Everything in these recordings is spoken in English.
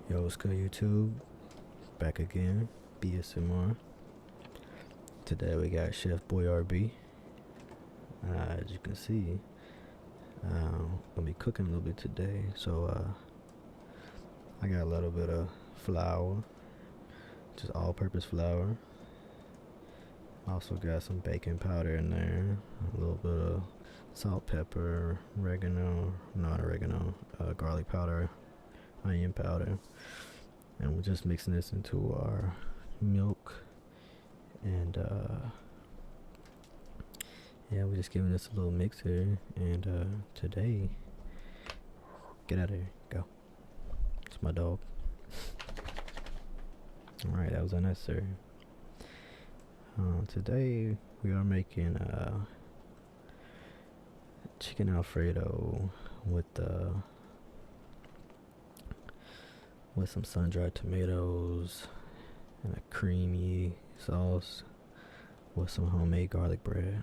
Yo, what's good, YouTube? Back again, BSMR. Today we got Chef BoyR B. As you can see, gonna be cooking a little bit today. So I got a little bit of flour, just all-purpose flour. Also got some baking powder in there, a little bit of salt, pepper, oregano, not oregano, garlic powder, onion powder, and we're just mixing this into our milk. And yeah, we're just giving this a little mix here. And today, get out of here, go. It's my dog. Alright, that was unnecessary. Today we are making chicken Alfredo with some sun-dried tomatoes and a creamy sauce with some homemade garlic bread.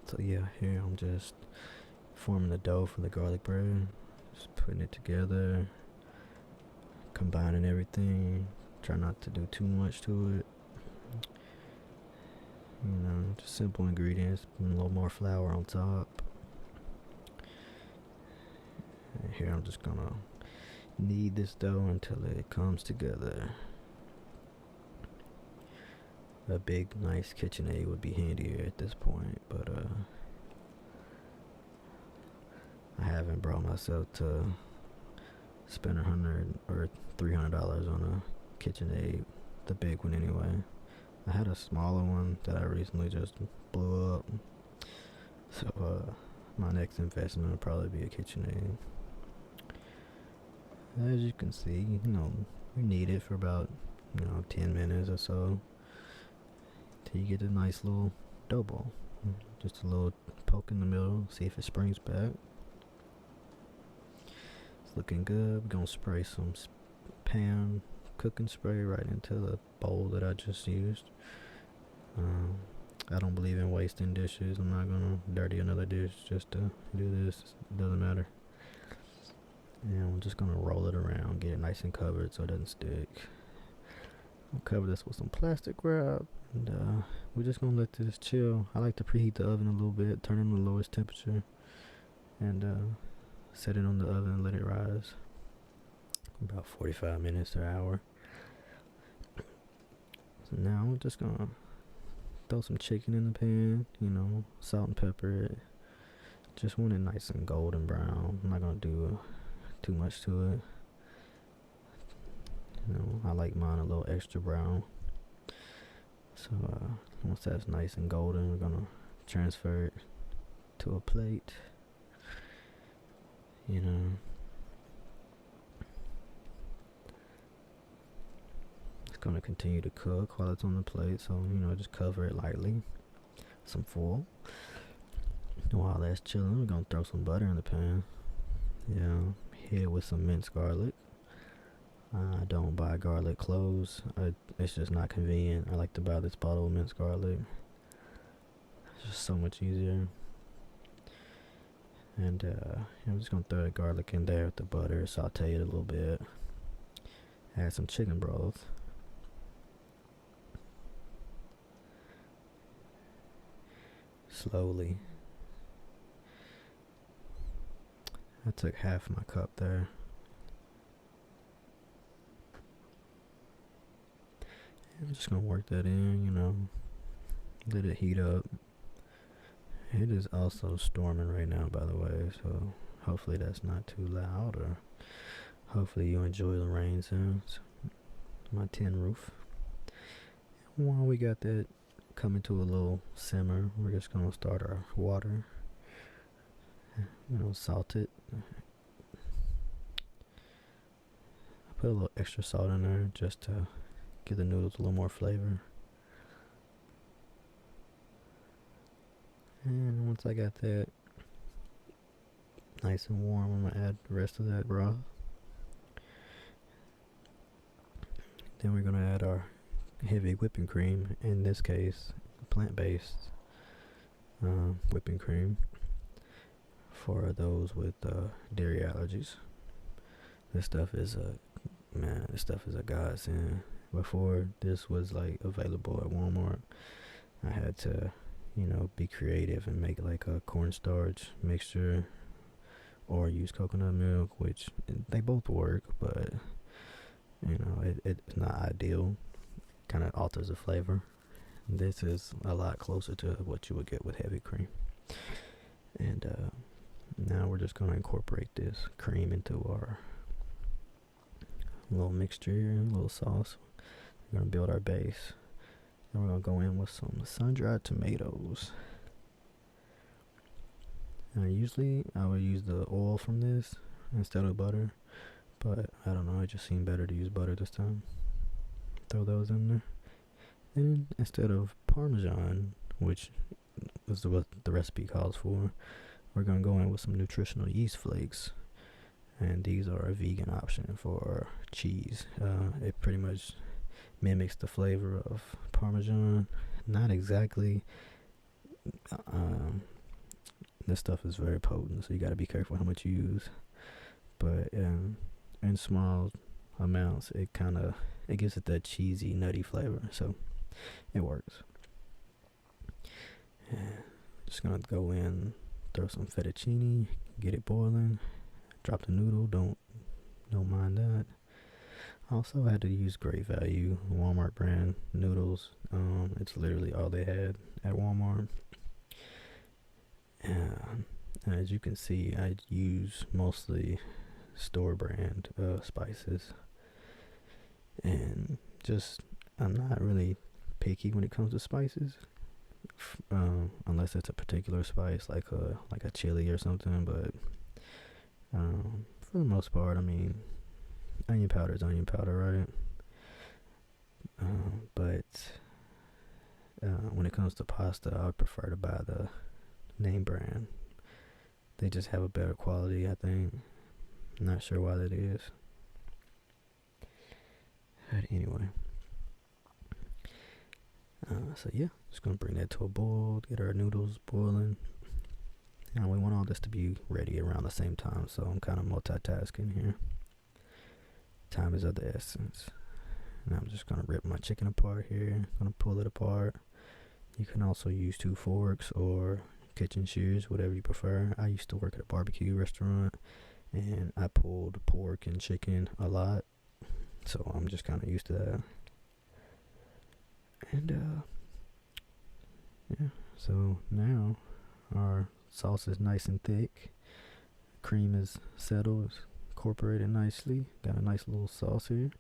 So yeah, here I'm just forming the dough for the garlic bread, just putting it together, combining everything. Try not to do too much to it. Just simple ingredients, a little more flour on top. And here I'm just gonna knead this dough until it comes together. A big, nice KitchenAid would be handier at this point, but I haven't brought myself to spend $100 or $300 on a KitchenAid, the big one anyway. I had a smaller one that I recently just blew up, so my next investment would probably be a KitchenAid. As you can see, we knead it for about 10 minutes or so till you get a nice little dough ball. Just a little poke in the middle, see if it springs back. It's looking good. We're gonna spray some pan cooking spray right into the bowl that I just used. I don't believe in wasting dishes. I'm not gonna dirty another dish just to do this. It doesn't matter. And I'm just gonna roll it around, get it nice and covered so it doesn't stick. I'll cover this with some plastic wrap, and we're just gonna let this chill. I like to preheat the oven a little bit, turn it on the lowest temperature, and set it on the oven and let it rise about 45 minutes to an hour. So now we're just gonna throw some chicken in the pan, salt and pepper it. Just want it nice and golden brown. I'm not gonna do too much to it. I like mine a little extra brown. So once that's nice and golden, we're gonna transfer it to a plate. It's gonna continue to cook while it's on the plate, so just cover it lightly, some foil. While that's chilling, we're gonna throw some butter in the pan. Hit it with some minced garlic. I don't buy garlic cloves. It's just not convenient. I like to buy this bottle of minced garlic. It's just so much easier. And I'm just gonna throw the garlic in there with the butter, saute it a little bit. Add some chicken broth. Slowly. I took half my cup there. I'm just gonna work that in, let it heat up. It is also storming right now, by the way, so hopefully that's not too loud, or hopefully you enjoy the rain sounds. My tin roof. While we got that coming to a little simmer, we're just gonna start our water. Salt it. I put a little extra salt in there just to give the noodles a little more flavor. And once I got that nice and warm, I'm gonna add the rest of that broth. Then we're gonna add our heavy whipping cream, in this case plant-based whipping cream for those with dairy allergies. allergies. This stuff is a godsend. Before this was like available at Walmart, I had to, be creative and make like a cornstarch mixture or use coconut milk, which they both work, but it's not ideal. Kind of alters the flavor. This is a lot closer to what you would get with heavy cream. And now we're just going to incorporate this cream into our little mixture here, a little sauce. We're going to build our base. And we're going to go in with some sun-dried tomatoes. And usually I would use the oil from this instead of butter, but I don't know, it just seemed better to use butter this time. Throw those in there. And instead of Parmesan, which is what the recipe calls for, we're going to go in with some nutritional yeast flakes. And these are a vegan option for cheese. It pretty much mimics the flavor of Parmesan. Not exactly. This stuff is very potent, so you got to be careful how much you use. But in small amounts, it gives it that cheesy, nutty flavor. So it works. And just gonna go in, throw some fettuccine, get it boiling, drop the noodle. Don't mind that. Also, I had to use Great Value Walmart brand noodles. It's literally all they had at Walmart. And as you can see, I use mostly store brand spices, and I'm not really picky when it comes to spices, unless it's a particular spice like a chili or something. But for the most part, I mean, onion powder is onion powder, right? But when it comes to pasta, I would prefer to buy the name brand. They just have a better quality, I think. I'm not sure why that is. But anyway. So yeah, just gonna bring that to a boil, get our noodles boiling. And we want all this to be ready around the same time, so I'm kind of multitasking here. Time is of the essence. And I'm just gonna rip my chicken apart here. Gonna pull it apart. You can also use 2 forks or kitchen shears, whatever you prefer. I used to work at a barbecue restaurant, and I pulled pork and chicken a lot, so I'm just kind of used to that. And yeah, so now our sauce is nice and thick, cream is settled, it's incorporated nicely, got a nice little sauce here,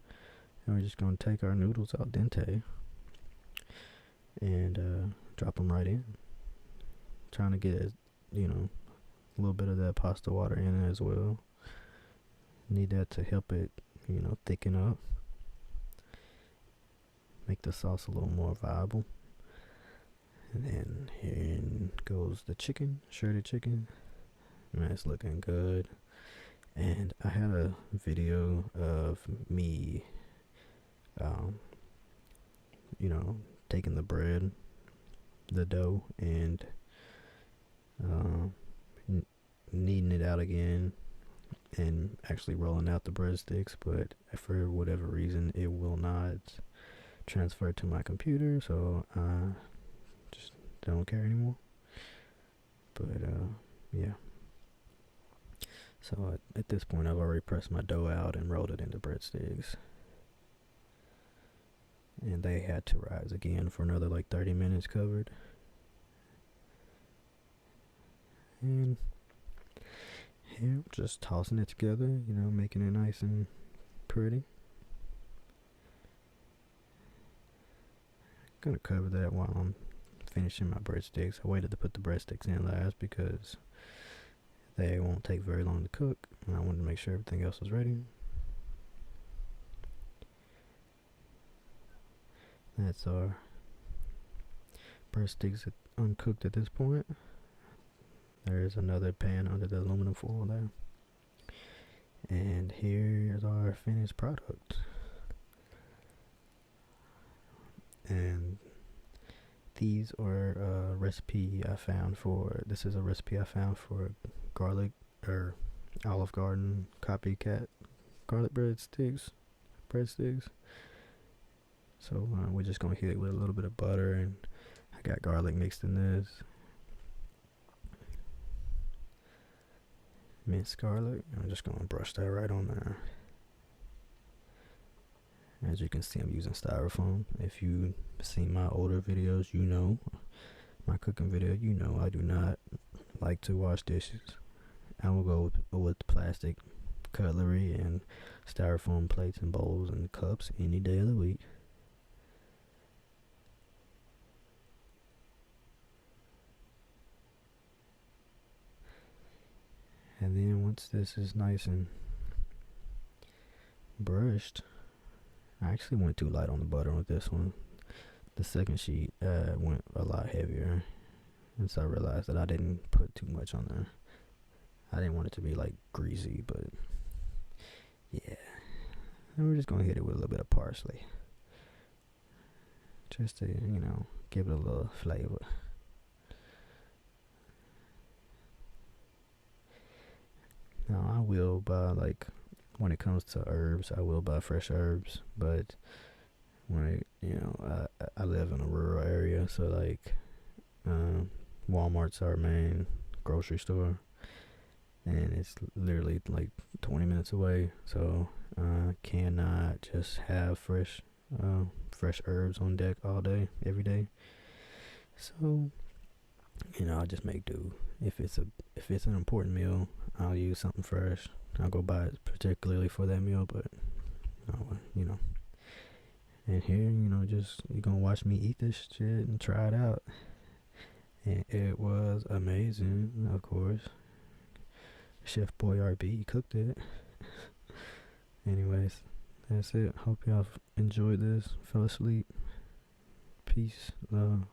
and we're just going to take our noodles al dente and drop them right in, trying to get a little bit of that pasta water in it as well. Need that to help it thicken up, make the sauce a little more viable. And then here goes the chicken, shredded chicken. Man, it's looking good. And I had a video of me taking the bread, the dough, and kneading it out again and actually rolling out the breadsticks, but for whatever reason it will not transfer to my computer, so I just don't care anymore. But yeah, so at this point I've already pressed my dough out and rolled it into breadsticks, and they had to rise again for another like 30 minutes covered. And here, just tossing it together, making it nice and pretty. Gonna cover that while I'm finishing my breadsticks. I waited to put the breadsticks in last because they won't take very long to cook, and I wanted to make sure everything else was ready. That's our breadsticks uncooked at this point. There's another pan under the aluminum foil there. And here's our finished product. And these are a recipe I found for garlic, or Olive Garden copycat garlic breadsticks. So we're just gonna hit it with a little bit of butter, and I got garlic mixed in this. Minced garlic. I'm just gonna brush that right on there. As you can see, I'm using styrofoam. If you've seen my older videos, you know, my cooking video, you know I do not like to wash dishes. I will go with plastic cutlery and styrofoam plates and bowls and cups any day of the week. And then once this is nice and brushed, I actually went too light on the butter with this one. The second sheet went a lot heavier, and so I realized that I didn't put too much on there. I didn't want it to be like greasy, but yeah. And we're just gonna hit it with a little bit of parsley, just to, you know, give it a little flavor. Now I will buy, like, when it comes to herbs, I will buy fresh herbs, but I live in a rural area, so like Walmart's our main grocery store, and it's literally like 20 minutes away, so I cannot just have fresh herbs on deck all day, every day. So, I just make do. If it's an important meal, I'll use something fresh. I'll go buy it particularly for that meal, but and here, just you're gonna watch me eat this shit and try it out. And it was amazing, of course. Chef BoyR B cooked it. Anyways, that's it. Hope y'all enjoyed this. Fell asleep. Peace, love.